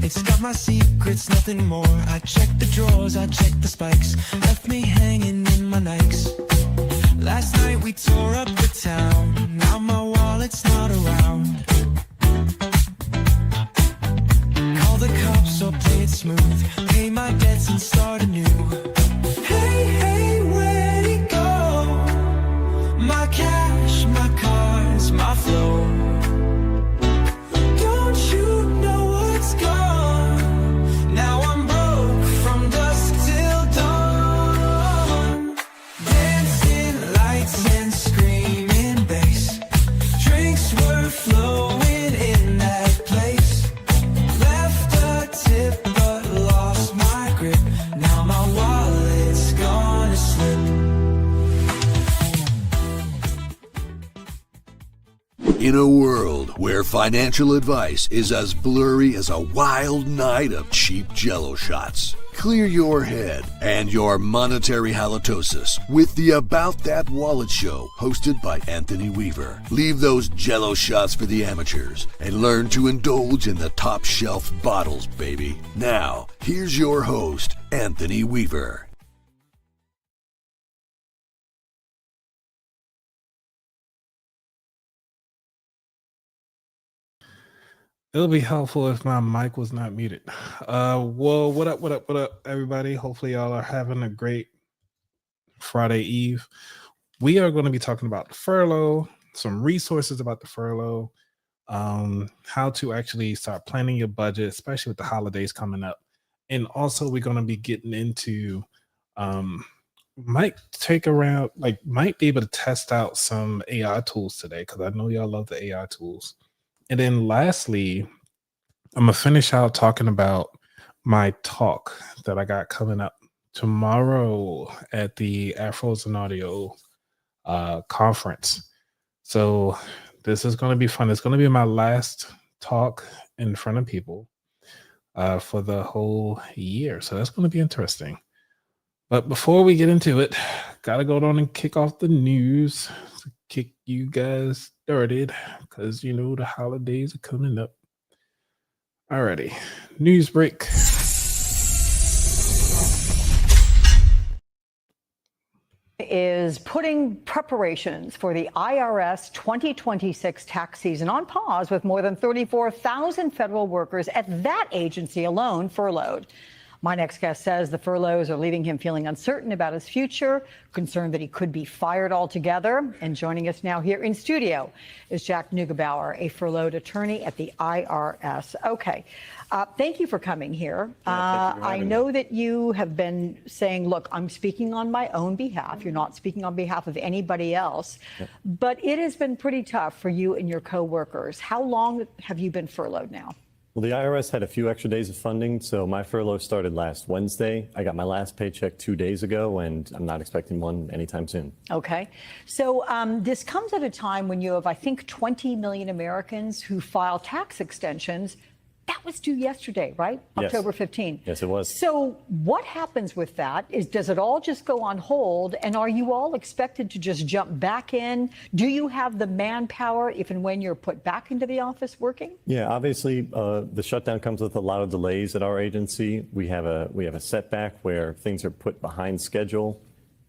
It's got my secrets, nothing more. I check the drawers, I check the spikes. Left me hanging in my Nikes. Last night we tore up the town. Now my wallet's not around. Call the cops or play it smooth. Pay my debts and start anew. Hey, hey, where'd it go? My cash, my cars, my flow. Don't you know what's gone? Now I'm broke from dusk till dawn. Dancing lights and screaming bass. Drinks were flowing in that place. Left a tip but lost my grip. Now my wallet's gonna slip. In a world where financial advice is as blurry as a wild night of cheap Jell-O shots, clear your head and your monetary halitosis with the About That Wallet Show hosted by Anthony Weaver. Leave those Jell-O shots for the amateurs and learn to indulge in the top shelf bottles, baby. Now, here's your host, Anthony Weaver. It'll be helpful if my mic was not muted. Well, what up, everybody? Hopefully, y'all are having a great Friday Eve. We are going to be talking about the furlough, some resources about the furlough, how to actually start planning your budget, especially with the holidays coming up. And also, we're going to be getting into, might be able to test out some AI tools today, because I know y'all love the AI tools. And then lastly, I'm going to finish out talking about my talk that I got coming up tomorrow at the Afros and Audio conference. So this is going to be fun. It's going to be my last talk in front of people for the whole year. So that's going to be interesting. But before we get into it, got to go on and kick off the news. Kick you guys started because you know the holidays are coming up. Alrighty, news break. Is putting preparations for the IRS 2026 tax season on pause, with more than 34,000 federal workers at that agency alone furloughed. My next guest says the furloughs are leaving him feeling uncertain about his future, concerned that he could be fired altogether. And joining us now here in studio is Jack Neugebauer, a furloughed attorney at the IRS. Okay. Thank you for coming here. I know that you have been saying, look, I'm speaking on my own behalf. You're not speaking on behalf of anybody else. But it has been pretty tough for you and your coworkers. How long have you been furloughed now? Well, the IRS had a few extra days of funding, so my furlough started last Wednesday. I got my last paycheck 2 days ago, and I'm not expecting one anytime soon. Okay. So this comes at a time when you have, I think, 20 million Americans who file tax extensions. That was due yesterday, right? Yes. October 15th. Yes, it was. So what happens with that? Does it all just go on hold? And are you all expected to just jump back in? Do you have the manpower if and when you're put back into the office working? Yeah, obviously, the shutdown comes with a lot of delays at our agency. We have a setback where things are put behind schedule.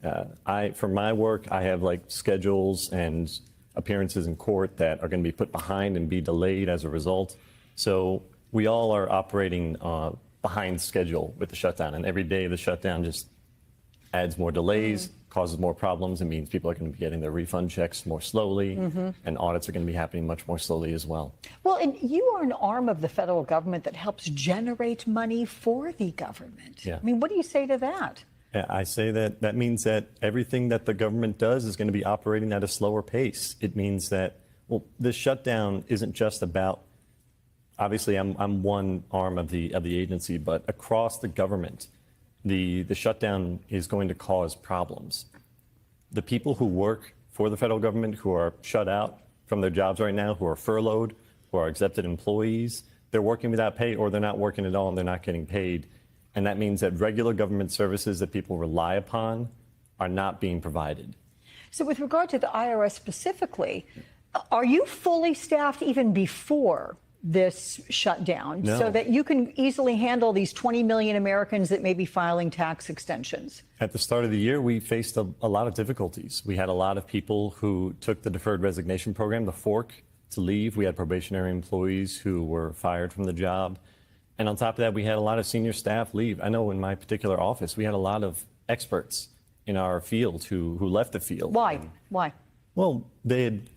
For my work, I have like schedules and appearances in court that are going to be put behind and be delayed as a result. So we all are operating behind schedule with the shutdown, and every day the shutdown just adds more delays, causes more problems. It means people are going to be getting their refund checks more slowly, and audits are going to be happening much more slowly as well. Well, and you are an arm of the federal government that helps generate money for the government. Yeah. I mean, what do you say to that? Yeah, I say that means that everything that the government does is going to be operating at a slower pace. It means that, well, this shutdown isn't just about, obviously, I'm one arm of the agency, but across the government, the shutdown is going to cause problems. The people who work for the federal government, who are shut out from their jobs right now, who are furloughed, who are exempted employees, they're working without pay, or they're not working at all and they're not getting paid. And that means that regular government services that people rely upon are not being provided. So with regard to the IRS specifically, are you fully staffed even before this shutdown No. so that you can easily handle these 20 million Americans that may be filing tax extensions? At the start of the year, we faced a lot of difficulties. We had a lot of people who took the deferred resignation program, the fork, to leave. We had probationary employees who were fired from the job. And on top of that, we had a lot of senior staff leave. I know in my particular office, we had a lot of experts in our field who left the field. Why? Why? Well, they had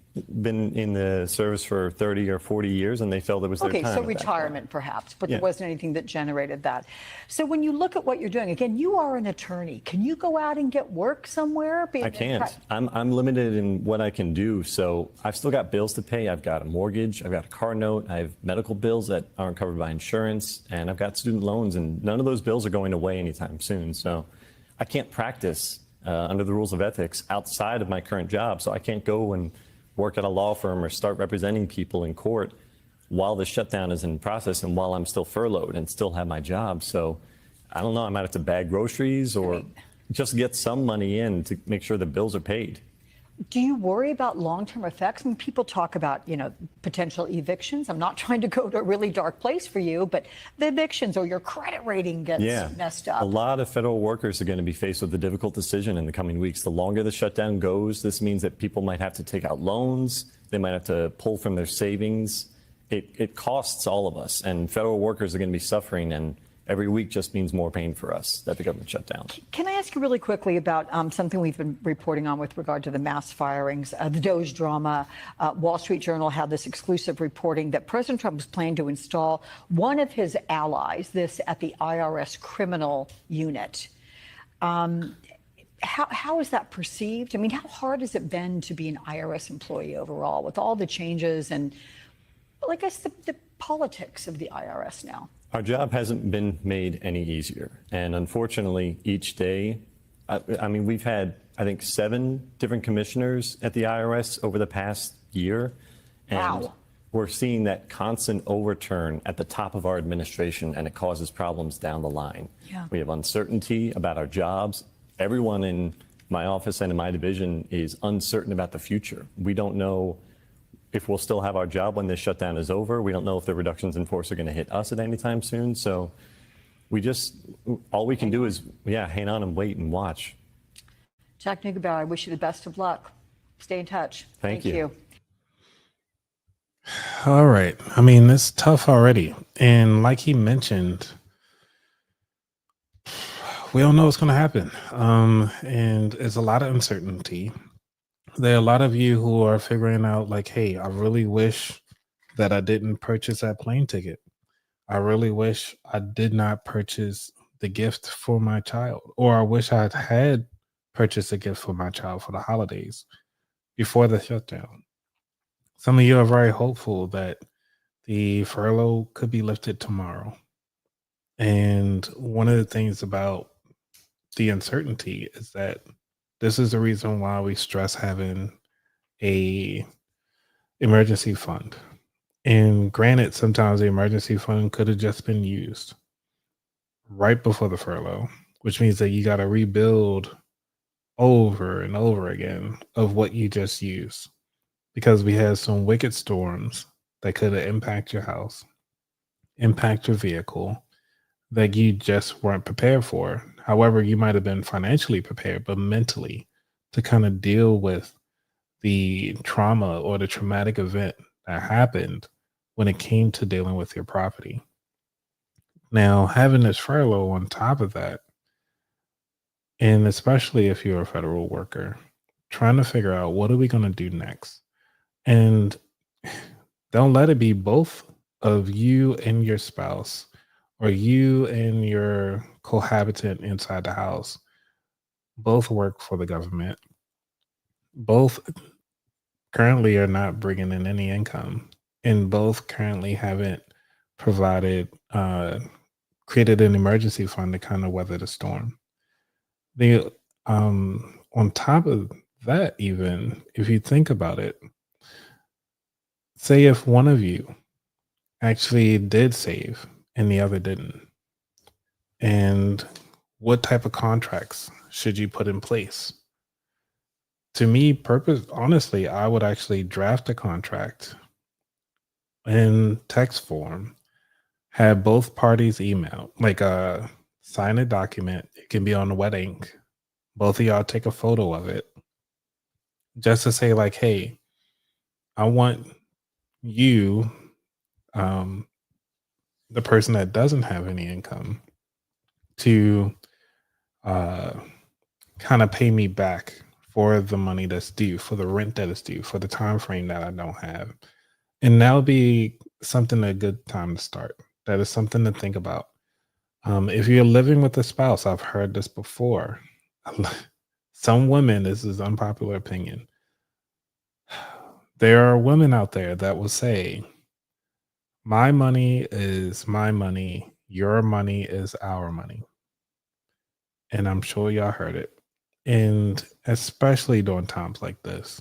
been in the service for 30 or 40 years, and they felt it was their time. Okay, so at that point. retirement perhaps, but Yeah. there wasn't anything that generated that. So when you look at what you're doing, again, you are an attorney. Can you go out and get work somewhere? I can't. I'm limited in what I can do. So I've still got bills to pay. I've got a mortgage. I've got a car note. I have medical bills that aren't covered by insurance. And I've got student loans. And none of those bills are going away anytime soon. So I can't practice under the rules of ethics outside of my current job. So I can't go and work at a law firm or start representing people in court while the shutdown is in process and while I'm still furloughed and still have my job. So I don't know, I might have to bag groceries or just get some money in to make sure the bills are paid. Do you worry about long-term effects? I mean, people talk about, potential evictions. I'm not trying to go to a really dark place for you, but the evictions or your credit rating gets messed up. A lot of federal workers are going to be faced with a difficult decision in the coming weeks. The longer the shutdown goes, this means that people might have to take out loans. They might have to pull from their savings. It costs all of us, and federal workers are going to be suffering, and every week just means more pain for us that the government shut down. Can I ask you really quickly about something we've been reporting on with regard to the mass firings, the Doge drama? Wall Street Journal had this exclusive reporting that President Trump was planning to install one of his allies, this at the IRS criminal unit. How is that perceived? I mean, how hard has it been to be an IRS employee overall with all the changes and, well, I guess the politics of the IRS now? Our job hasn't been made any easier. And unfortunately, each day, I mean, we've had, I think, 7 different commissioners at the IRS over the past year. And Wow. we're seeing that constant overturn at the top of our administration, and it causes problems down the line. Yeah. We have uncertainty about our jobs. Everyone in my office and in my division is uncertain about the future. We don't know if we'll still have our job when this shutdown is over. We don't know if the reductions in force are going to hit us at any time soon. So all we can do is, hang on and wait and watch. Jack Neugebauer, I wish you the best of luck. Stay in touch. Thank you. All right. I mean, it's tough already. And like he mentioned, we don't know what's going to happen. And there's a lot of uncertainty. There are a lot of you who are figuring out like, hey, I really wish that I didn't purchase that plane ticket. I really wish I did not purchase the gift for my child, or I wish I had purchased a gift for my child for the holidays before the shutdown. Some of you are very hopeful that the furlough could be lifted tomorrow. And one of the things about the uncertainty is that this is the reason why we stress having a emergency fund. And granted, sometimes the emergency fund could have just been used right before the furlough, which means that you got to rebuild over and over again of what you just used, because we had some wicked storms that could have impacted your house, impact your vehicle, that you just weren't prepared for. However, you might have been financially prepared, but mentally to kind of deal with the trauma or the traumatic event that happened when it came to dealing with your property. Now, having this furlough on top of that, and especially if you're a federal worker, trying to figure out what are we going to do next? And don't let it be both of you and your spouse, or you and your cohabitant inside the house, both work for the government. Both currently are not bringing in any income, and both currently haven't provided, created an emergency fund to kind of weather the storm. On top of that, even if you think about it, say if one of you actually did save and the other didn't, and what type of contracts should you put in place? To me, honestly, I would actually draft a contract in text form, have both parties email, like sign a document. It can be on the wet ink. Both of y'all take a photo of it just to say, like, hey, I want you, the person that doesn't have any income, to kind of pay me back for the money that's due, for the rent that is due, for the time frame that I don't have. And that'll be something a good time to start. That is something to think about. If you're living with a spouse, I've heard this before. Some women, this is unpopular opinion. There are women out there that will say, my money is my money, your money is our money. And I'm sure y'all heard it. And especially during times like this,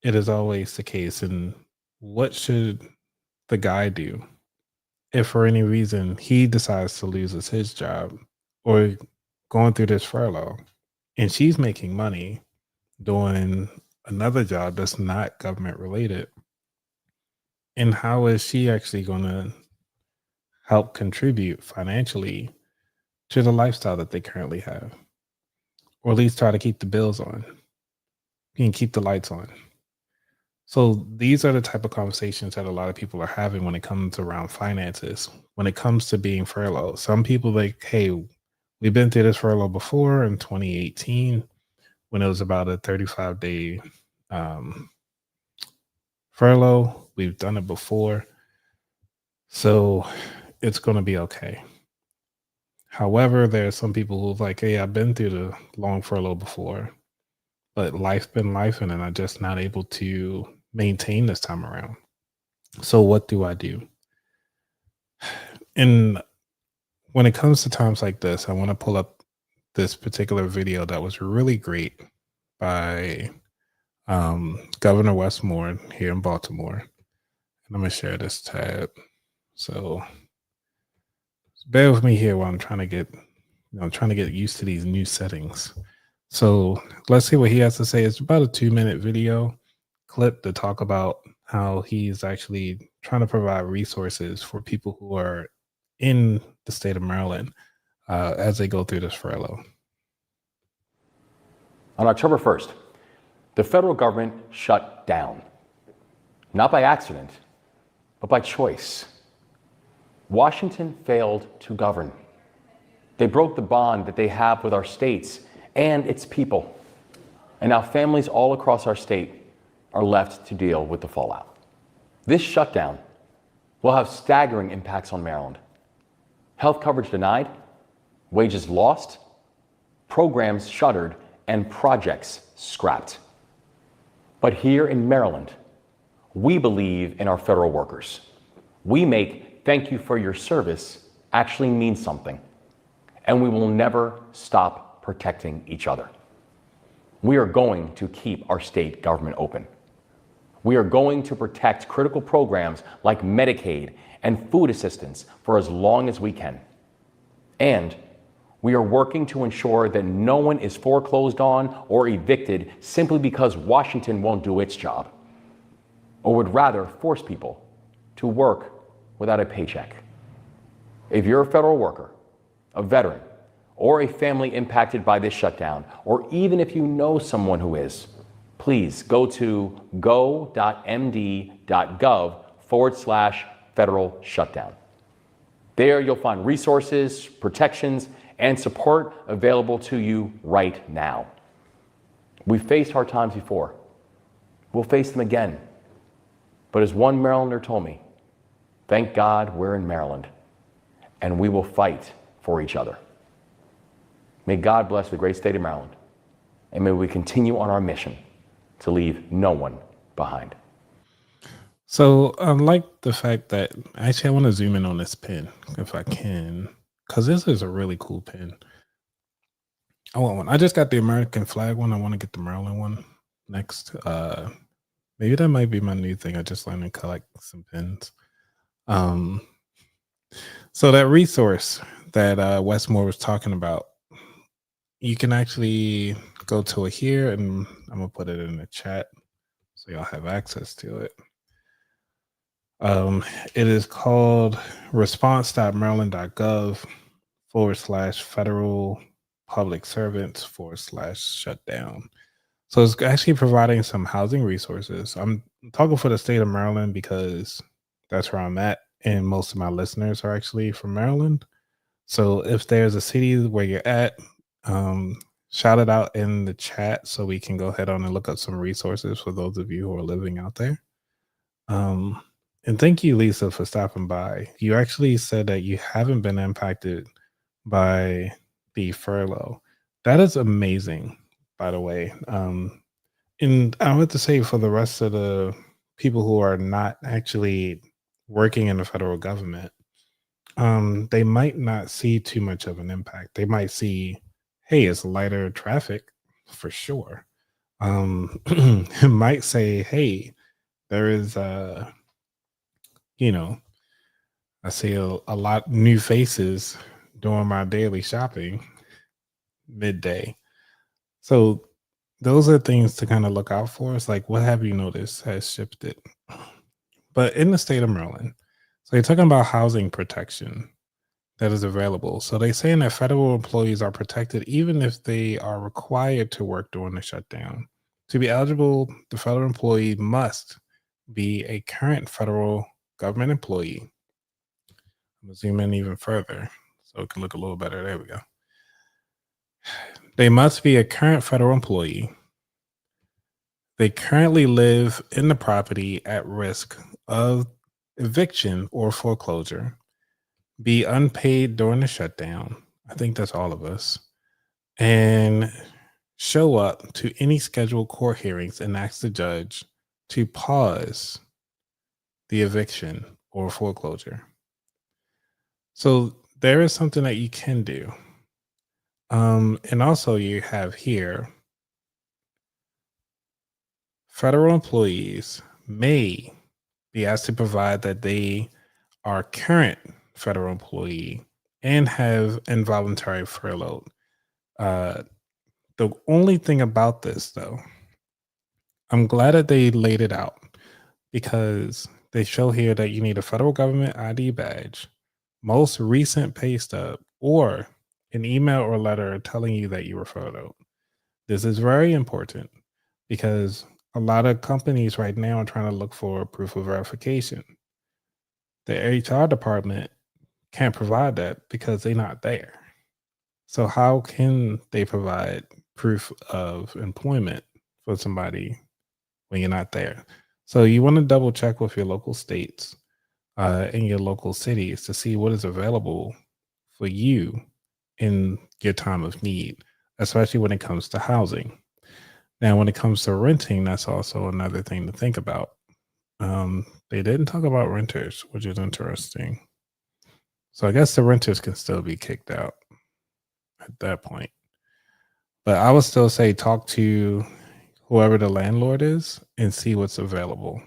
it is always the case. And what should the guy do if for any reason he decides to lose his job or going through this furlough and she's making money doing another job that's not government related? And how is she actually going to help contribute financially to the lifestyle that they currently have? Or at least try to keep the bills on and keep the lights on. So these are the type of conversations that a lot of people are having when it comes around finances, when it comes to being furloughed. Some people like, hey, we've been through this furlough before in 2018 when it was about a 35-day furlough. We've done it before. So it's going to be okay. However, there are some people who've like, hey, I've been through the long furlough before, but life's been life and I'm just not able to maintain this time around. So what do I do? And when it comes to times like this, I want to pull up this particular video that was really great by Governor Westmore here in Baltimore. And I'm going to share this tab. So bear with me here while I'm trying to get used to these new settings. So let's see what he has to say. It's about a 2-minute video clip to talk about how he's actually trying to provide resources for people who are in the state of Maryland as they go through this furlough. On October 1st, the federal government shut down, not by accident, but by choice. Washington failed to govern. They broke the bond that they have with our states and its people. And now families all across our state are left to deal with the fallout. This shutdown will have staggering impacts on Maryland. Health coverage denied, wages lost, programs shuttered, and projects scrapped. But here in Maryland, we believe in our federal workers. We make thank you for your service actually mean something. And we will never stop protecting each other. We are going to keep our state government open. We are going to protect critical programs like Medicaid and food assistance for as long as we can. And we are working to ensure that no one is foreclosed on or evicted simply because Washington won't do its job, or would rather force people to work without a paycheck. If you're a federal worker, a veteran, or a family impacted by this shutdown, or even if you know someone who is, please go to go.md.gov/federal shutdown. There you'll find resources, protections, and support available to you right now. We've faced hard times before. We'll face them again. But as one Marylander told me, thank God we're in Maryland, and we will fight for each other. May God bless the great state of Maryland, and may we continue on our mission to leave no one behind. So I like the fact that actually I want to zoom in on this pen if I can, because this is a really cool pen. I want one. I just got the American flag one. I want to get the Maryland one next. Maybe that might be my new thing. I just learned to collect some pens. So that resource that Westmore was talking about, you can actually go to it here, and I'm gonna put it in the chat so y'all have access to it. Um, it is called response.maryland.gov/federal public servants/shutdown. So it's actually providing some housing resources. I'm talking for the state of Maryland because that's where I'm at, and most of my listeners are actually from Maryland. So if there's a city where you're at, um, shout it out in the chat so we can go ahead on and look up some resources for those of you who are living out there. Um, and thank you, Lisa, for stopping by. You actually said that you haven't been impacted by the furlough. That is amazing, by the way. And I would to say for the rest of the people who are not actually working in the federal government, they might not see too much of an impact. They might see, hey, it's lighter traffic for sure. It might say, hey, there is you know, I see a lot new faces doing my daily shopping midday. So those are things to kind of look out for. It's like, what have you noticed has shifted? But in the state of Maryland, so you're talking about housing protection that is available. So they're saying that federal employees are protected even if they are required to work during the shutdown. To be eligible, the federal employee must be a current federal government employee. I'm gonna zoom in even further so it can look a little better. There we go. They must be a current federal employee. They currently live in the property at risk of eviction or foreclosure, be unpaid during the shutdown. I think that's all of us. And show up to any scheduled court hearings and ask the judge to pause the eviction or foreclosure. So there is something that you can do. And also you have here federal employees may be asked to provide that they are current federal employee and have involuntary furlough. The only thing about this, though, I'm glad that they laid it out because they show here that you need a federal government ID badge, most recent pay stub, or an email or letter telling you that you were furloughed. This is very important because a lot of companies right now are trying to look for proof of verification. The HR department can't provide that because they're not there. So how can they provide proof of employment for somebody when you're not there? So you want to double check with your local states and your local cities to see what is available for you in your time of need, especially when it comes to housing. Now, when it comes to renting, that's also another thing to think about. They didn't talk about renters, which is interesting. So I guess the renters can still be kicked out at that point. But I would still say talk to whoever the landlord is and see what's available.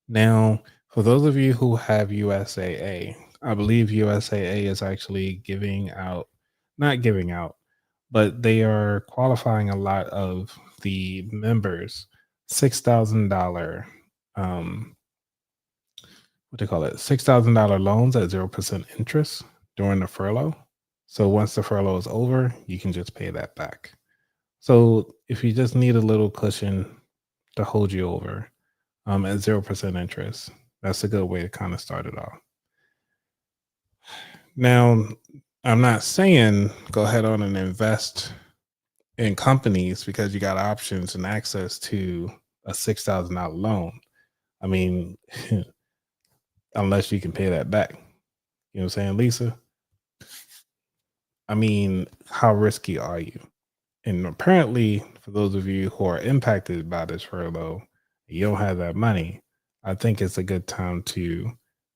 Now, for those of you who have USAA, I believe USAA is actually giving out, not giving out, but they are qualifying a lot of the members $6,000 what they call it, $6,000 loans at 0% interest during the furlough. So once the furlough is over, you can just pay that back. So if you just need a little cushion to hold you over at 0% interest, that's a good way to kind of start it off. Now, I'm not saying go ahead on and invest in companies because you got options and access to a $6,000 loan. I mean, unless you can pay that back. You know what I'm saying, Lisa? I mean, how risky are you? And apparently, for those of you who are impacted by this furlough, you don't have that money. I think it's a good time to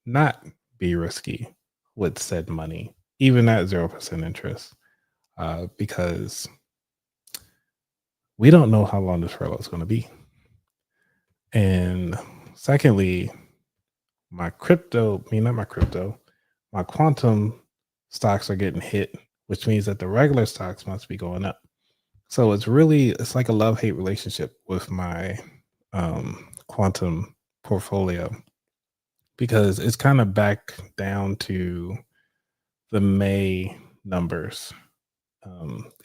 not be risky with said money, even at 0% interest, because we don't know how long this furlough is going to be. And secondly, my quantum stocks are getting hit, which means that the regular stocks must be going up. So it's like a love-hate relationship with my quantum portfolio. because it's kind of back down to the May numbers.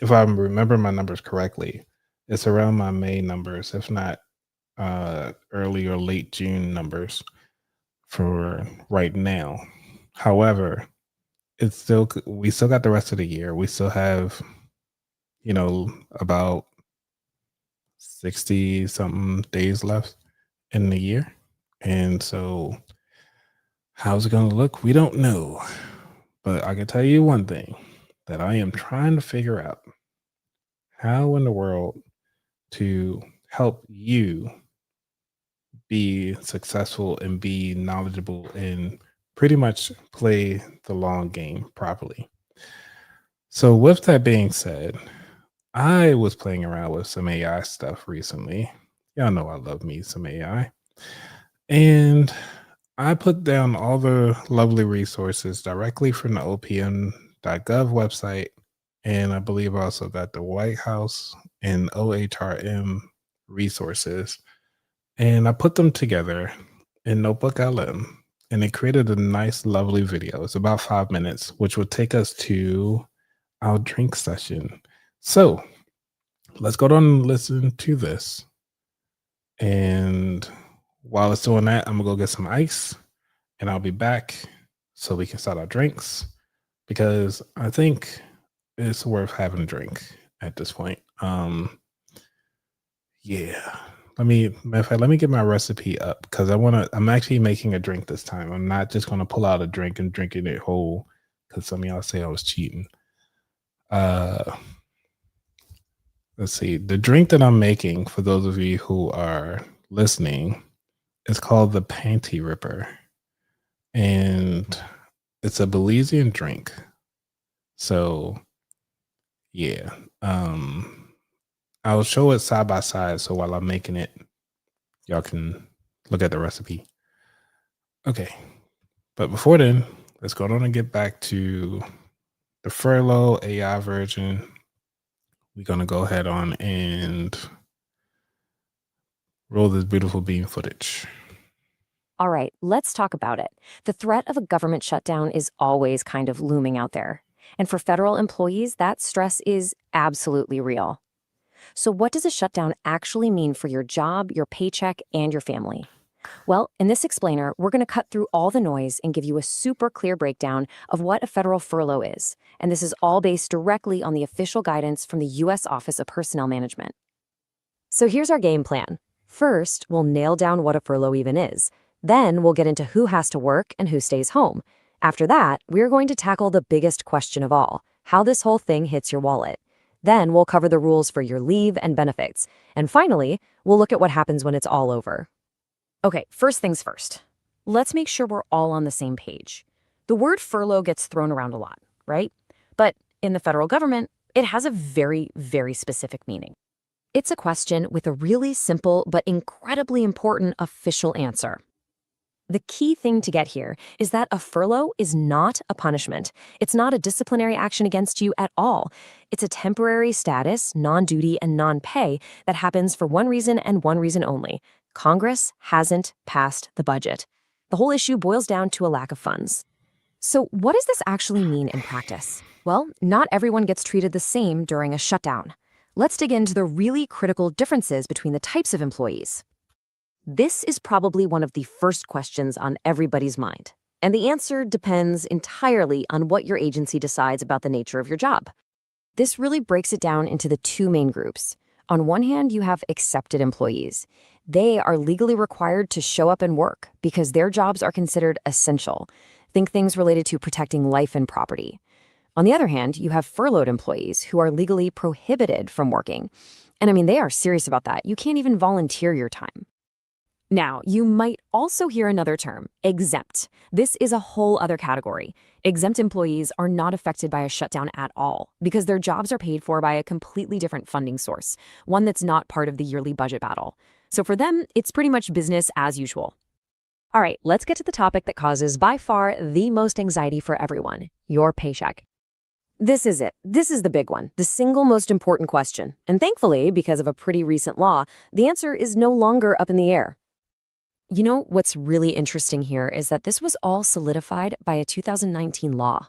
If I remember my numbers correctly, it's around my May numbers, if not early or late June numbers for right now. However, we still got the rest of the year. We still have, about 60 something days left in the year. And so how's it going to look? We don't know. But I can tell you one thing that I am trying to figure out: how in the world to help you be successful and be knowledgeable and pretty much play the long game properly. So, with that being said, I was playing around with some AI stuff recently. Y'all know I love me some AI. And I put down all the lovely resources directly from the opm.gov website. And I believe I also got the White House and OHRM resources. And I put them together in Notebook LM. And it created a nice, lovely video. It's about 5 minutes, which will take us to our drink session. So let's go down and listen to this. And while it's doing that, I'm going to go get some ice. And I'll be back so we can start our drinks, because I think it's worth having a drink at this point. Yeah. Let me get my recipe up, because I'm actually making a drink this time. I'm not just going to pull out a drink and drinking it whole, because some of y'all say I was cheating. Let's see. The drink that I'm making, for those of you who are listening, is called the Panty Ripper. And it's a Belizean drink. So yeah. I'll show it side by side, so while I'm making it, y'all can look at the recipe. Okay. But before then, let's go on and get back to the Furlough AI version. We're going to go ahead on and roll this beautiful bean footage. All right, let's talk about it. The threat of a government shutdown is always kind of looming out there. And for federal employees, that stress is absolutely real. So what does a shutdown actually mean for your job, your paycheck, and your family? Well, in this explainer, we're going to cut through all the noise and give you a super clear breakdown of what a federal furlough is. And this is all based directly on the official guidance from the U.S. Office of Personnel Management. So here's our game plan. First, we'll nail down what a furlough even is. Then we'll get into who has to work and who stays home. After that, we're going to tackle the biggest question of all: how this whole thing hits your wallet. Then we'll cover the rules for your leave and benefits. And finally, we'll look at what happens when it's all over. Okay, first things first. Let's make sure we're all on the same page. The word furlough gets thrown around a lot, right? But in the federal government, it has a very, very specific meaning. It's a question with a really simple but incredibly important official answer. The key thing to get here is that a furlough is not a punishment. It's not a disciplinary action against you at all. It's a temporary status, non-duty, and non-pay that happens for one reason and one reason only: Congress hasn't passed the budget. The whole issue boils down to a lack of funds. So what does this actually mean in practice? Well, not everyone gets treated the same during a shutdown. Let's dig into the really critical differences between the types of employees. This is probably one of the first questions on everybody's mind, and the answer depends entirely on what your agency decides about the nature of your job. This really breaks it down into the two main groups. On one hand, you have accepted employees. They are legally required to show up and work because their jobs are considered essential. Think things related to protecting life and property. On the other hand, you have furloughed employees who are legally prohibited from working. And I mean, they are serious about that. You can't even volunteer your time. Now, you might also hear another term: exempt. This is a whole other category. Exempt employees are not affected by a shutdown at all because their jobs are paid for by a completely different funding source, one that's not part of the yearly budget battle. So for them, it's pretty much business as usual. All right, let's get to the topic that causes by far the most anxiety for everyone: your paycheck. This is it. This is the big one, the single most important question. And thankfully, because of a pretty recent law, the answer is no longer up in the air. You know, what's really interesting here is that this was all solidified by a 2019 law.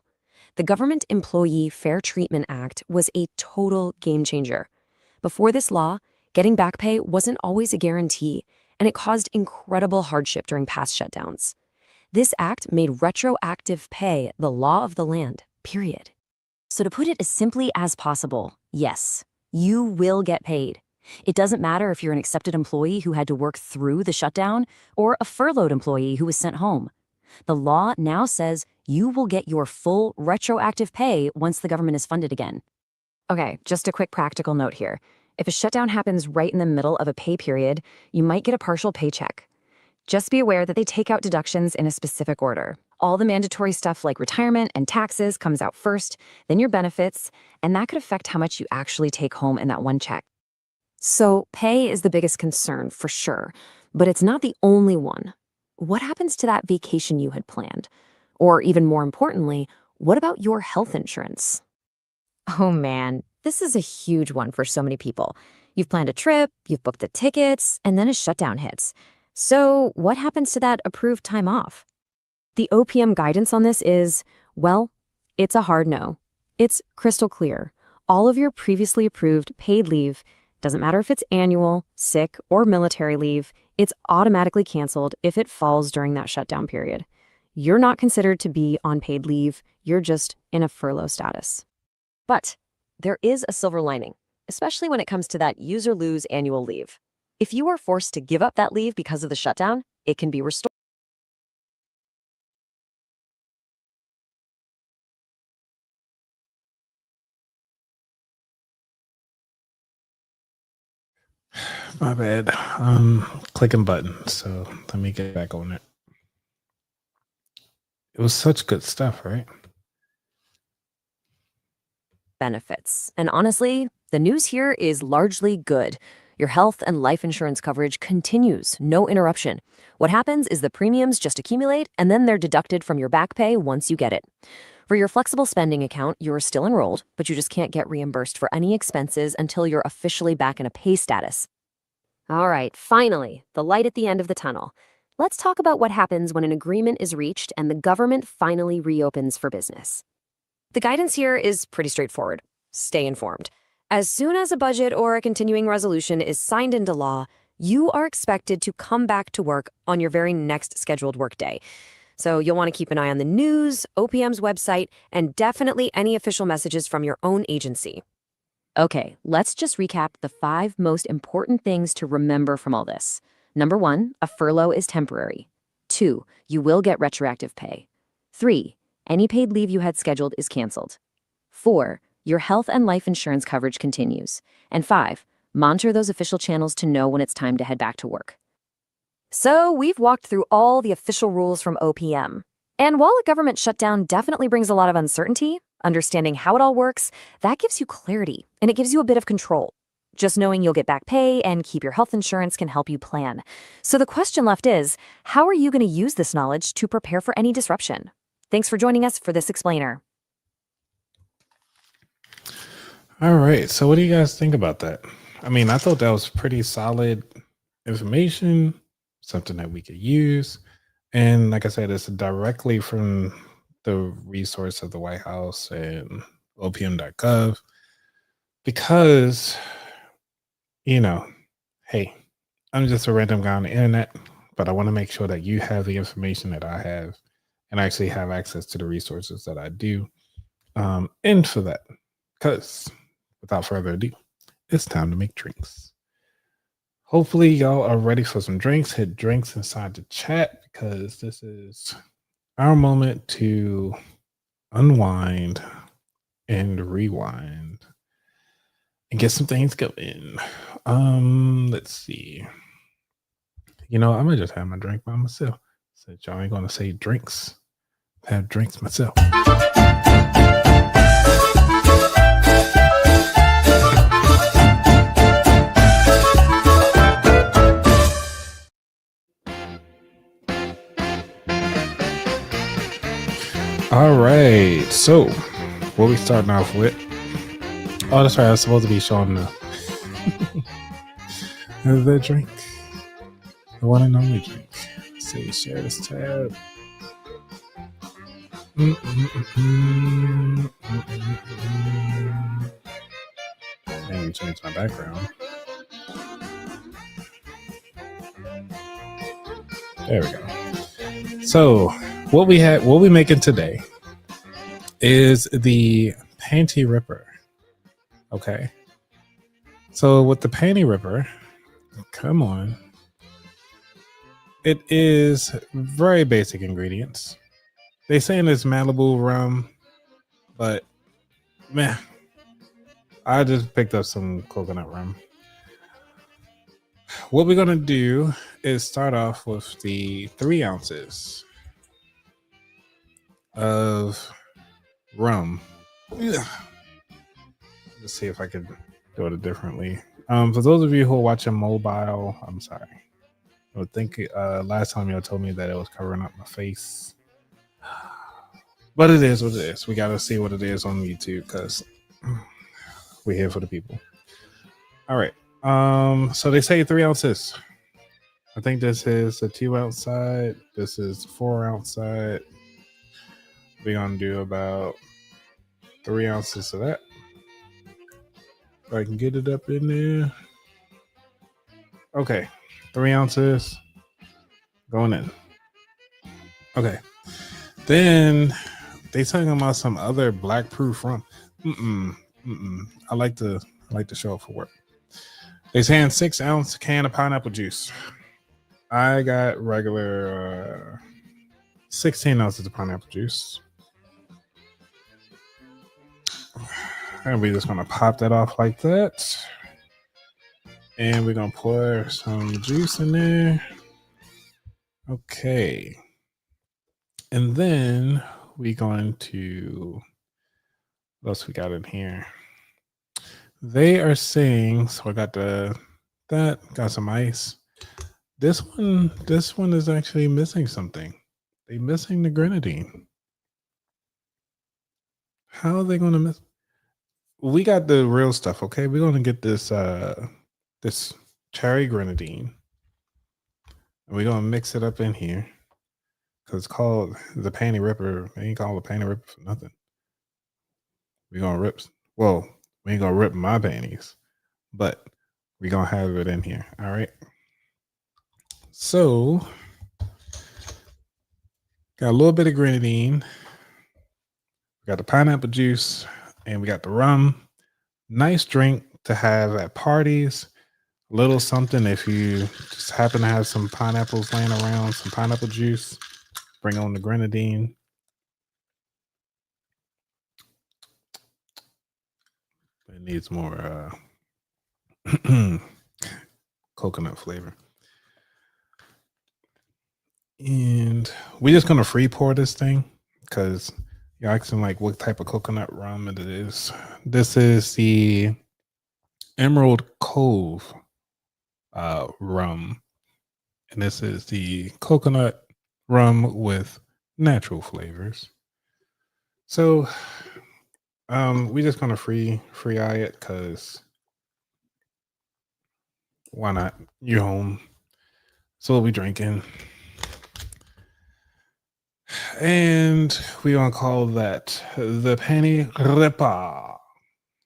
The Government Employee Fair Treatment Act was a total game changer. Before this law, getting back pay wasn't always a guarantee, and it caused incredible hardship during past shutdowns. This act made retroactive pay the law of the land, period. So to put it as simply as possible, yes, you will get paid. It doesn't matter if you're an accepted employee who had to work through the shutdown or a furloughed employee who was sent home. The law now says you will get your full retroactive pay once the government is funded again. Okay, just a quick practical note here. If a shutdown happens right in the middle of a pay period, you might get a partial paycheck. Just be aware that they take out deductions in a specific order. All the mandatory stuff like retirement and taxes comes out first, then your benefits, and that could affect how much you actually take home in that one check. So pay is the biggest concern for sure, but it's not the only one. What happens to that vacation you had planned? Or even more importantly, what about your health insurance? Oh man, this is a huge one for so many people. You've planned a trip, you've booked the tickets, and then a shutdown hits. So what happens to that approved time off? The OPM guidance on this is, well, it's a hard no. It's crystal clear. All of your previously approved paid leave, doesn't matter if it's annual, sick, or military leave, it's automatically canceled if it falls during that shutdown period. You're not considered to be on paid leave, you're just in a furlough status. But there is a silver lining, especially when it comes to that use or lose annual leave. If you are forced to give up that leave because of the shutdown, it can be restored. My bad. Clicking buttons. So let me get back on it. It was such good stuff, right? Benefits. And honestly, the news here is largely good. Your health and life insurance coverage continues, no interruption. What happens is the premiums just accumulate and then they're deducted from your back pay once you get it. For your flexible spending account, you're still enrolled, but you just can't get reimbursed for any expenses until you're officially back in a pay status. All right, finally, the light at the end of the tunnel. Let's talk about what happens when an agreement is reached and the government finally reopens for business. The guidance here is pretty straightforward. Stay informed. As soon as a budget or a continuing resolution is signed into law, you are expected to come back to work on your very next scheduled workday. So you'll want to keep an eye on the news, OPM's website, and definitely any official messages from your own agency. Okay, let's just recap the 5 most important things to remember from all this. Number 1, a furlough is temporary. 2, you will get retroactive pay. 3, any paid leave you had scheduled is canceled. 4, your health and life insurance coverage continues. And 5, monitor those official channels to know when it's time to head back to work. So we've walked through all the official rules from OPM. And while a government shutdown definitely brings a lot of uncertainty, understanding how it all works, that gives you clarity and it gives you a bit of control. Just knowing you'll get back pay and keep your health insurance can help you plan. So the question left is, how are you going to use this knowledge to prepare for any disruption? Thanks for joining us for this explainer. All right. So what do you guys think about that? I mean, I thought that was pretty solid information, something that we could use. And like I said, it's directly from the resource of the White House and opm.gov because, you know, hey, I'm just a random guy on the internet, but I want to make sure that you have the information that I have and actually have access to the resources that I do. And for that, because without further ado, it's time to make drinks. Hopefully y'all are ready for some drinks. Hit drinks inside the chat because this is our moment to unwind and rewind and get some things going. Let's see. You know, I'm gonna just have my drink by myself. So y'all ain't gonna say drinks. Have drinks myself. All right, so what we starting off with? Oh, that's right. I was supposed to be showing the the drink, the one and only drink. see. Share this tab. Let me change my background. There we go. So what we making today is the panty ripper. Okay. So with the panty ripper, come on. It is very basic ingredients. They saying it's Malibu rum, but man, I just picked up some coconut rum. What we're gonna do is start off with the 3 ounces of rum. Ugh. Let's see if I could do it differently. For those of you who are watching mobile, I'm sorry. I would think last time y'all told me that it was covering up my face. But it is what it is. We gotta see what it is on YouTube because we're here for the people. All right. So they say 3 ounces. I think this is a 2 ounce side. This is 4 ounce side. We're gonna do about 3 ounces of that. If I can get it up in there. Okay, 3 ounces going in. Okay, then they talking about some other black proof rum. I like to show up for work. They saying 6 ounce can of pineapple juice. I got regular 16 ounces of pineapple juice. And we're just gonna pop that off like that. And we're gonna pour some juice in there. Okay. And then we're going to, what else we got in here? They are saying, so I got got some ice. This one is actually missing something. They're missing the grenadine. How are they gonna miss? We got the real stuff, okay? We're gonna get this this cherry grenadine. And we're gonna mix it up in here. Cause it's called the panty ripper. They ain't called the panty ripper for nothing. We're gonna rip. Well, we ain't gonna rip my panties, but we're gonna have it in here. All right. So got a little bit of grenadine. We got the pineapple juice, and we got the rum. Nice drink to have at parties. A little something if you just happen to have some pineapples laying around, some pineapple juice. Bring on the grenadine. It needs more coconut flavor. And we're just gonna free pour this thing because you're asking like what type of coconut rum it is. This is the Emerald Cove rum, and this is the coconut rum with natural flavors. So we're just gonna free eye it because why not? You're home. So we'll be drinking. And we're gonna call that the panty ripper.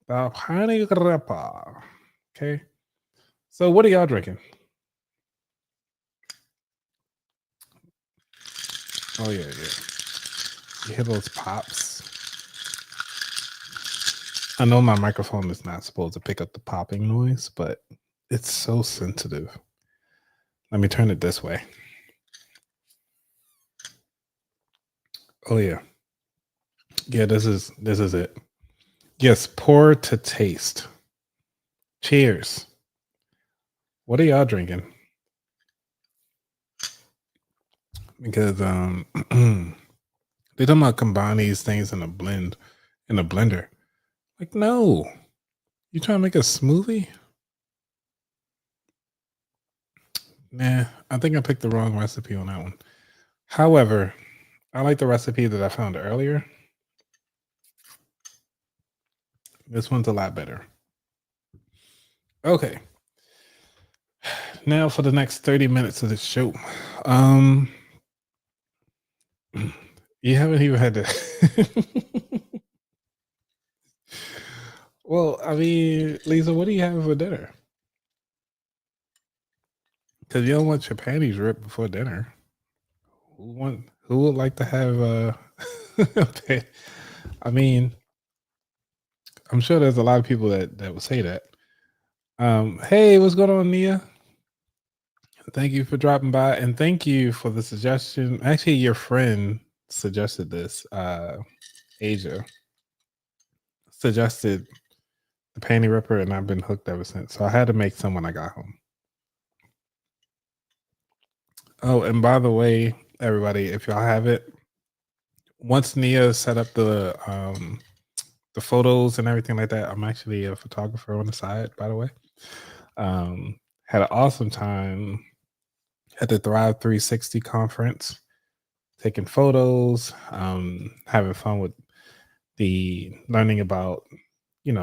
The panty ripper. Okay. So what are y'all drinking? Oh yeah. You hear those pops? I know my microphone is not supposed to pick up the popping noise, but it's so sensitive. Let me turn it this way. Oh yeah. Yeah, this is it. Yes, pour to taste. Cheers. What are y'all drinking? Because they talking about combine these things in a blender. Like, no. You trying to make a smoothie? Nah, I think I picked the wrong recipe on that one. However, I like the recipe that I found earlier. This one's a lot better. Okay. now for the next 30 minutes of the show. You haven't even had to. Well, I mean, Lisa, what do you have for dinner? Because you don't want your panties ripped before dinner. Who would like to have I mean, I'm sure there's a lot of people that would say that. Hey, what's going on, Nia? Thank you for dropping by, and thank you for the suggestion. Actually, your friend suggested this. Asia suggested the panty ripper, and I've been hooked ever since. So I had to make some when I got home. Oh, and by the way, everybody, if y'all have it, once Nia set up the photos and everything like that, I'm actually a photographer on the side, by the way. Had an awesome time at the Thrive 360 conference, taking photos, having fun with the learning about,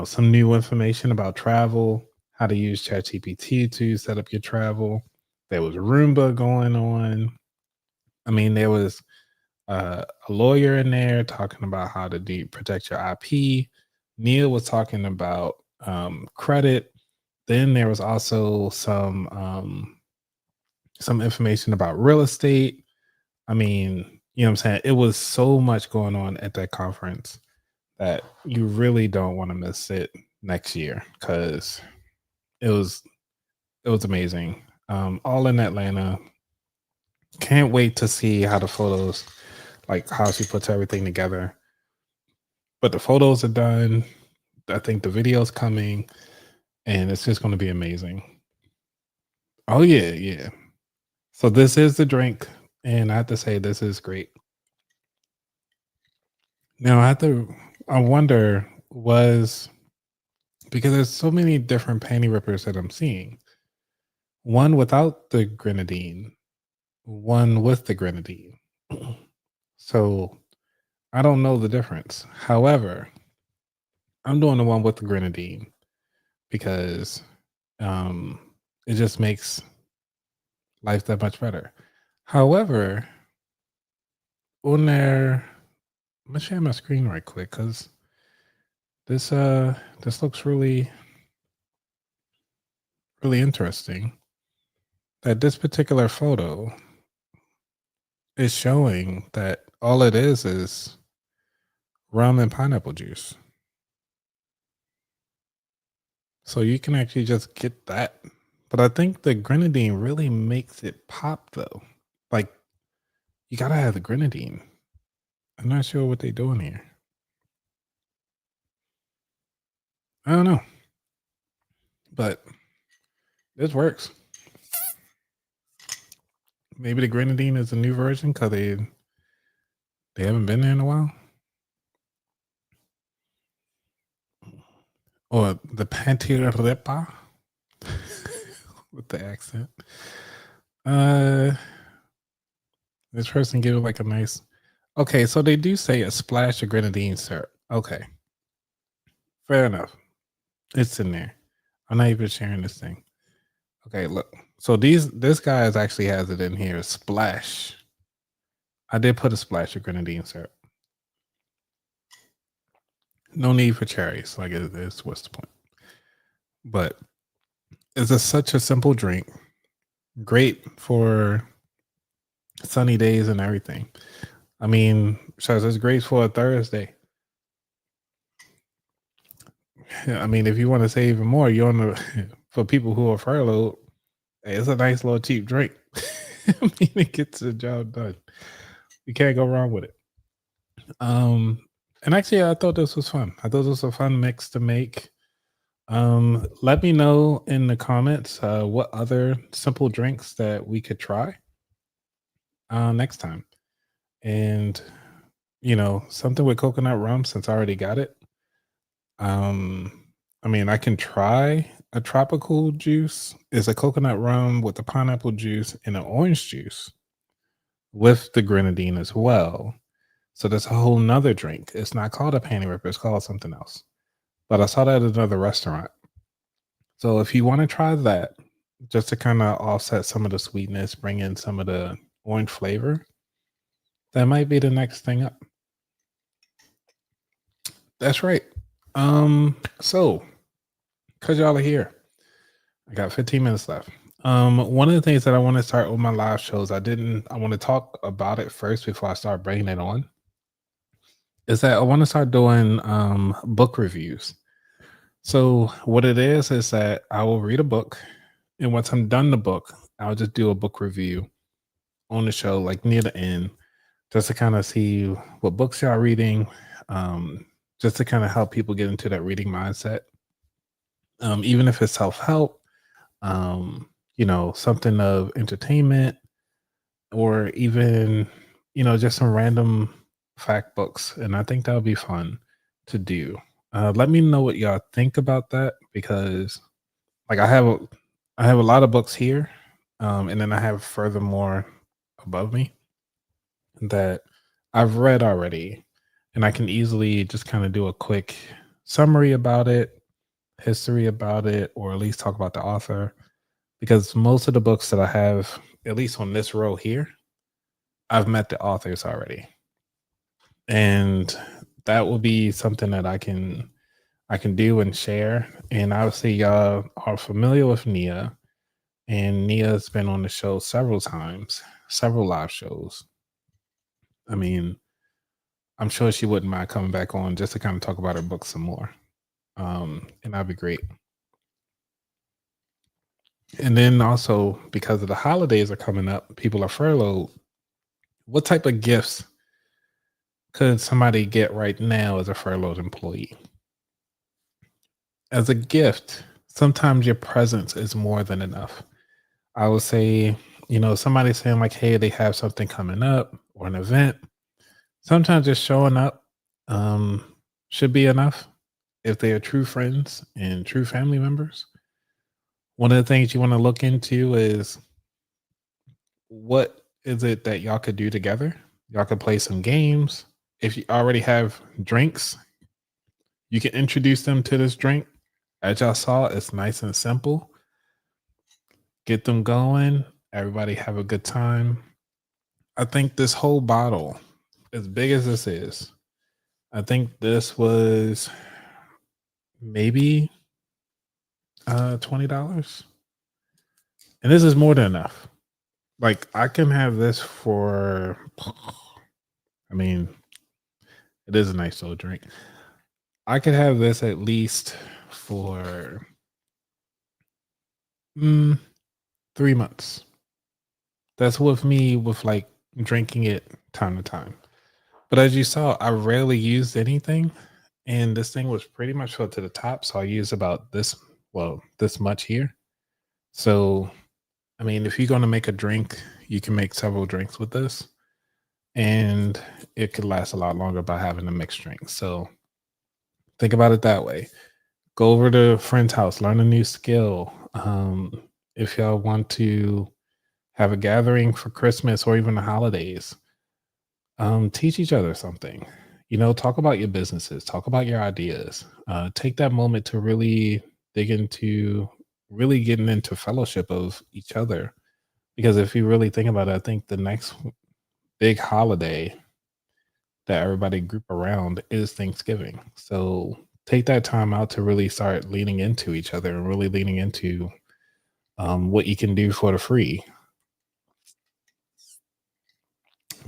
some new information about travel, how to use ChatGPT to set up your travel. There was Roomba going on. I mean, there was a lawyer in there talking about how to protect your IP. Neil was talking about credit. Then there was also some information about real estate. I mean, you know what I'm saying? It was so much going on at that conference that you really don't want to miss it next year, because it was amazing. All in Atlanta. Can't wait to see how the photos, like how she puts everything together. But the photos are done. I think the video's coming, and it's just going to be amazing. Oh yeah, yeah. So this is the drink, and I have to say this is great. Now I wonder, because there's so many different panty rippers that I'm seeing. One without the grenadine, one with the grenadine. So I don't know the difference. However, I'm doing the one with the grenadine because it just makes life that much better. However, on there, I'm gonna share my screen right quick because this looks really interesting. That this particular photo is showing that all it is rum and pineapple juice. So you can actually just get that. But I think the grenadine really makes it pop though. Like, you gotta have the grenadine. I'm not sure what they're doing here. I don't know. But this works. Maybe the grenadine is a new version because they haven't been there in a while. Or the Pantyripa with the accent. This person gave it like a nice. Okay, so they do say a splash of grenadine syrup. Okay, fair enough. It's in there. I'm not even sharing this thing. Okay, look. So this guy actually has it in here. Splash. I did put a splash of grenadine syrup. No need for cherries. Like it's what's the point? But it's such a simple drink. Great for sunny days and everything. I mean, so it's great for a Thursday. I mean, if you want to say even more, you're on the for people who are furloughed. Hey, it's a nice little cheap drink. I mean, it gets the job done. You can't go wrong with it. And actually, I thought this was fun. I thought this was a fun mix to make. Let me know in the comments what other simple drinks that we could try next time. And, something with coconut rum, since I already got it. I mean, I can try a tropical juice. It's a coconut rum with the pineapple juice and an orange juice with the grenadine as well. So that's a whole nother drink. It's not called a panty ripper. It's called something else. But I saw that at another restaurant. So if you want to try that, just to kind of offset some of the sweetness, bring in some of the orange flavor. That might be the next thing up. That's right. So because y'all are here, I got 15 minutes left. One of the things that I want to start with my live shows, I want to talk about it first before I start bringing it on, is that I want to start doing book reviews. So what it is that I will read a book, and once I'm done the book, I'll just do a book review on the show, like near the end, just to kind of see what books y'all reading, just to kind of help people get into that reading mindset. Even if it's self-help, something of entertainment, or even, just some random fact books. And I think that would be fun to do. Let me know what y'all think about that, because like I have a lot of books here, and then I have furthermore above me that I've read already, and I can easily just kind of do a quick summary about it, history about it, or at least talk about the author, because most of the books that I have, at least on this row here, I've met the authors already. And that will be something that I can do and share. And obviously y'all are familiar with Nia, and Nia's been on the show several times, several live shows. I mean, I'm sure she wouldn't mind coming back on just to kind of talk about her book some more. And that'd be great. And then also, because of the holidays are coming up, people are furloughed. What type of gifts could somebody get right now as a furloughed employee? As a gift, sometimes your presence is more than enough. I would say, somebody saying like, hey, they have something coming up or an event. Sometimes just showing up should be enough if they are true friends and true family members. One of the things you want to look into is, what is it that y'all could do together? Y'all could play some games. If you already have drinks, you can introduce them to this drink. As y'all saw, it's nice and simple. Get them going. Everybody have a good time. I think this whole bottle, as big as this is, I think this was maybe $20. And this is more than enough. Like, I can have this for, I mean, it is a nice little drink. I could have this at least for 3 months. That's with me with like drinking it time to time. But as you saw, I rarely used anything, and this thing was pretty much filled to the top. So I used about this much here. So, I mean, if you're going to make a drink, you can make several drinks with this, and it could last a lot longer by having a mixed drink. So think about it that way. Go over to a friend's house, learn a new skill. If y'all want to have a gathering for Christmas or even the holidays, teach each other something. Talk about your businesses, talk about your ideas. Take that moment to really dig into really getting into fellowship of each other. Because if you really think about it, I think the next big holiday that everybody group around is Thanksgiving. So take that time out to really start leaning into each other and really leaning into what you can do for the free.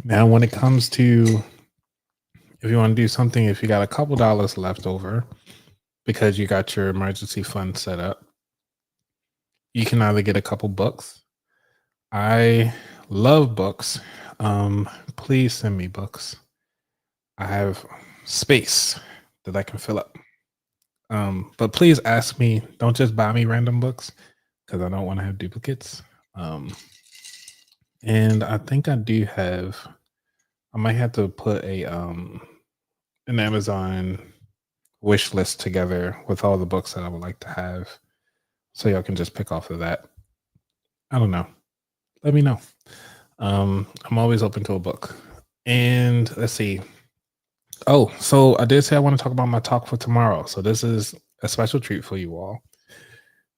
Now, when it comes to, if you want to do something, if you got a couple dollars left over because you got your emergency fund set up, you can either get a couple books. I love books. Please send me books. I have space that I can fill up. But please ask me, don't just buy me random books, because I don't want to have duplicates. And I think I do have, I might have to put an Amazon wish list together with all the books that I would like to have, so y'all can just pick off of that. I don't know. Let me know. I'm always open to a book. And let's see. Oh, so I did say I want to talk about my talk for tomorrow. So this is a special treat for you all.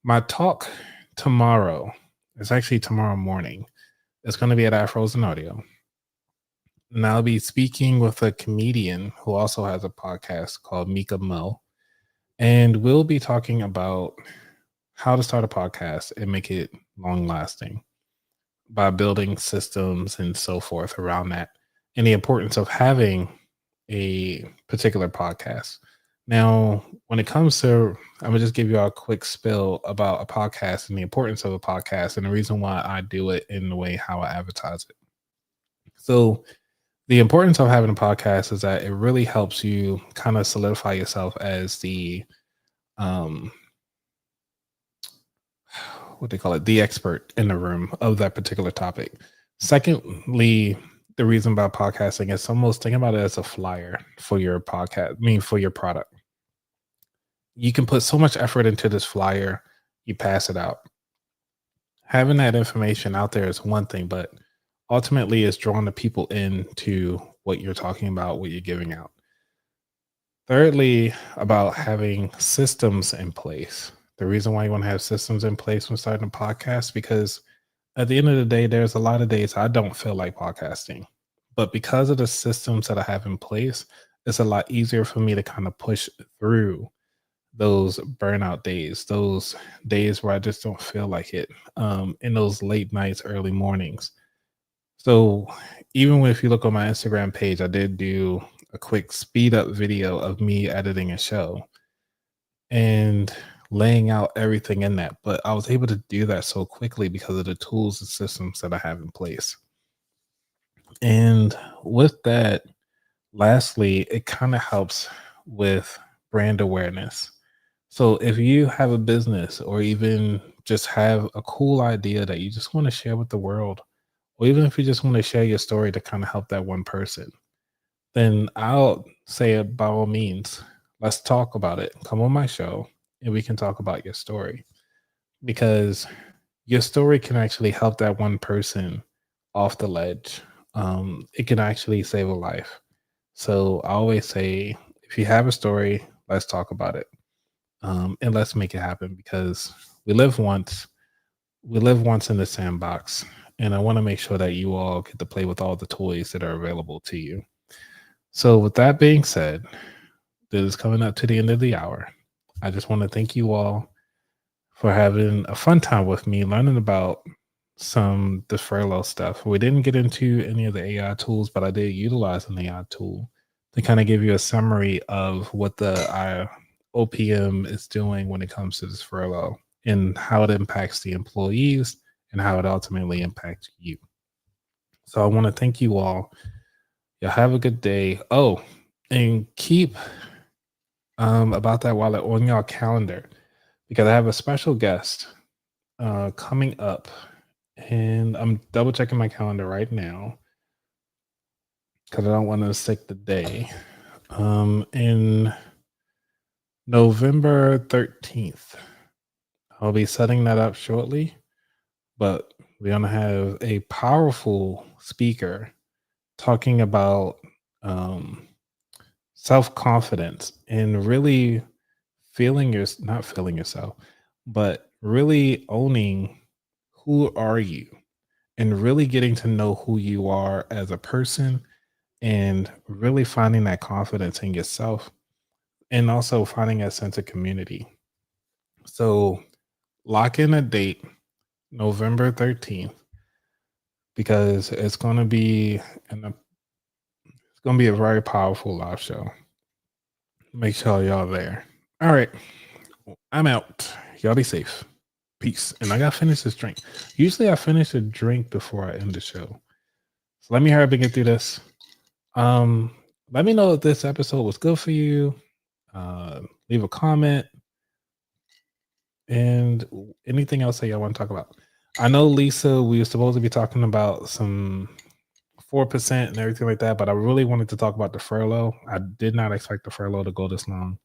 My talk tomorrow, it's actually tomorrow morning, it's going to be at Afros and Audio. And I'll be speaking with a comedian who also has a podcast called Mika Mo. And we'll be talking about how to start a podcast and make it long lasting by building systems and so forth around that, and the importance of having a particular podcast. Now, when it comes to, I'm gonna just give you a quick spill about a podcast and the importance of a podcast and the reason why I do it in the way how I advertise it. So, the importance of having a podcast is that it really helps you kind of solidify yourself as the what they call it, the expert in the room of that particular topic. Secondly, the reason about podcasting is almost think about it as a flyer for your podcast, I mean, for your product. You can put so much effort into this flyer, you pass it out. Having that information out there is one thing, but ultimately it's drawing the people into what you're talking about, what you're giving out. Thirdly, about having systems in place. The reason why you want to have systems in place when starting a podcast, because at the end of the day, there's a lot of days I don't feel like podcasting. But because of the systems that I have in place, it's a lot easier for me to kind of push through those burnout days, those days where I just don't feel like it, in those late nights, early mornings. So even if you look on my Instagram page, I did do a quick speed up video of me editing a show and laying out everything in that. But I was able to do that so quickly because of the tools and systems that I have in place. And with that, lastly, it kind of helps with brand awareness. So if you have a business or even just have a cool idea that you just want to share with the world, or even if you just want to share your story to kind of help that one person, then I'll say by all means, let's talk about it. Come on my show and we can talk about your story, because your story can actually help that one person off the ledge. It can actually save a life. So I always say, if you have a story, let's talk about it. And let's make it happen, because we live once in the sandbox, and I want to make sure that you all get to play with all the toys that are available to you. So with that being said, this is coming up to the end of the hour. I just want to thank you all for having a fun time with me, learning about the furlough stuff. We didn't get into any of the AI tools, but I did utilize an AI tool to kind of give you a summary of what the OPM is doing when it comes to this furlough and how it impacts the employees and how it ultimately impacts you. So I want to thank you all. Y'all have a good day. Oh, and keep about that wallet on your calendar, because I have a special guest coming up, and I'm double checking my calendar right now because I don't want to stick the day. In November 13th, I'll be setting that up shortly, but we're going to have a powerful speaker talking about self-confidence and really not feeling yourself, but really owning who are you and really getting to know who you are as a person, and really finding that confidence in yourself, and also finding a sense of community. So lock in a date, November 13th, because it's going to be a very powerful live show. Make sure y'all there. All right, I'm out. Y'all be safe. Peace. And I gotta finish this drink. Usually I finish a drink before I end the show. So let me hurry up and get through this. Let me know if this episode was good for you. Leave a comment and anything else that y'all want to talk about. I know, Lisa, we were supposed to be talking about some 4% and everything like that, but I really wanted to talk about the furlough. I did not expect the furlough to go this long.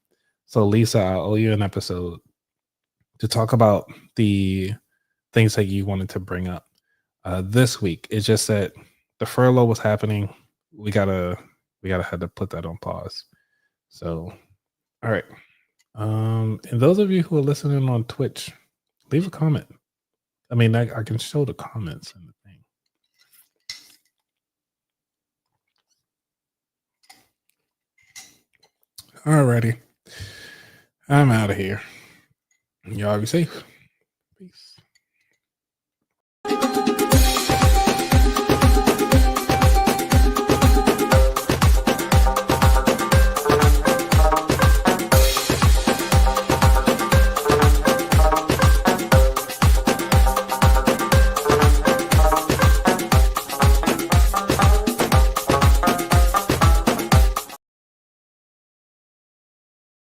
So Lisa, I owe you an episode to talk about the things that you wanted to bring up this week. It's just that the furlough was happening. We gotta have to put that on pause. So, all right. And those of you who are listening on Twitch, leave a comment. I mean, I can show the comments in the thing. Alrighty. I'm out of here. Y'all be safe. Peace.